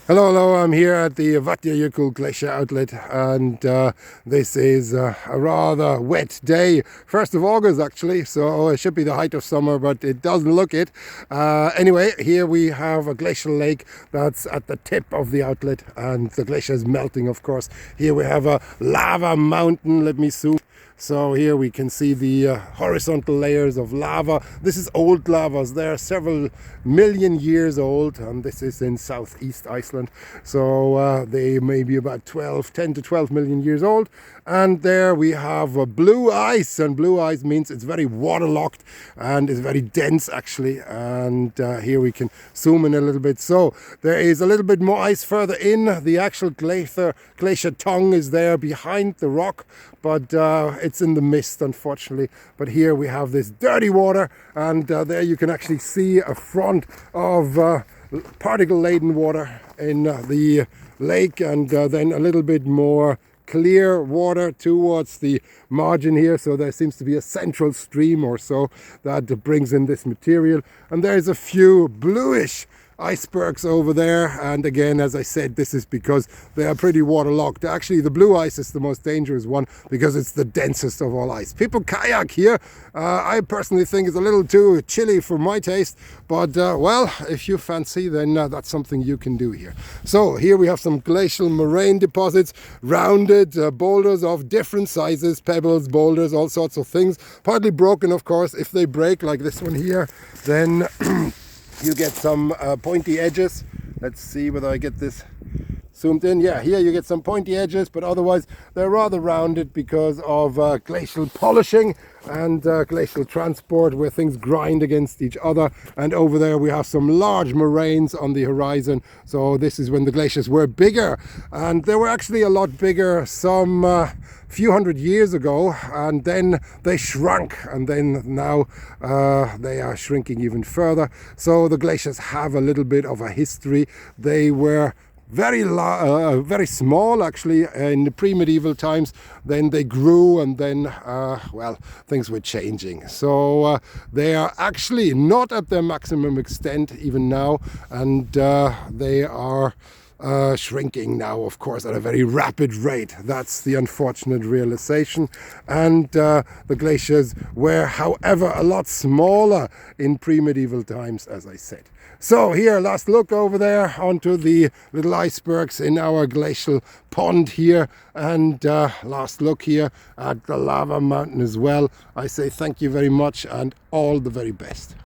Hello, hello, I'm here at the Vatnajökull Glacier outlet, and this is a rather wet day. 1st of August actually, so it should be the height of summer, but it doesn't look it. Anyway, here we have a glacial lake that's at the tip of the outlet, and the glacier is melting, of course. Here we have a lava mountain. Let me zoom. So here we can see the horizontal layers of lava. This is old lavas. They're several million years old, and this is in southeast Iceland. So they may be about 10 to 12 million years old. And there we have blue ice, and blue ice means it's very waterlogged and it's very dense actually. And here we can zoom in a little bit. So there is a little bit more ice further in. The actual glacier tongue is there behind the rock, but it's in the mist, unfortunately. But here we have this dirty water, and there you can actually see a front of particle-laden water in the lake, and then a little bit more clear water towards the margin here. So there seems to be a central stream or so that brings in this material, and there's a few bluish icebergs over there, and again, as I said, this is because they are pretty waterlogged. Actually, the blue ice is the most dangerous one because it's the densest of all ice. People kayak here. I personally think it's a little too chilly for my taste, but well, if you fancy, then that's something you can do here. So here we have some glacial moraine deposits, rounded boulders of different sizes, pebbles, boulders, all sorts of things, partly broken, of course. If they break like this one here, then you get some pointy edges. Let's see whether I get this zoomed in. Yeah, here you get some pointy edges, but otherwise they're rather rounded because of glacial polishing and glacial transport, where things grind against each other. And over there we have some large moraines on the horizon. So this is when the glaciers were bigger, and they were actually a lot bigger some few hundred years ago, and then they shrunk, and then now they are shrinking even further. So the glaciers have a little bit of a history. They were very small actually in the pre-medieval times. Then they grew, and then well, things were changing. So they are actually not at their maximum extent even now, and they are shrinking now, of course, at a very rapid rate. That's the unfortunate realization. And the glaciers were, however, a lot smaller in pre-medieval times, as I said. So here, last look over there onto the little icebergs in our glacial pond here, and last look here at the lava mountain as well. I say thank you very much and all the very best.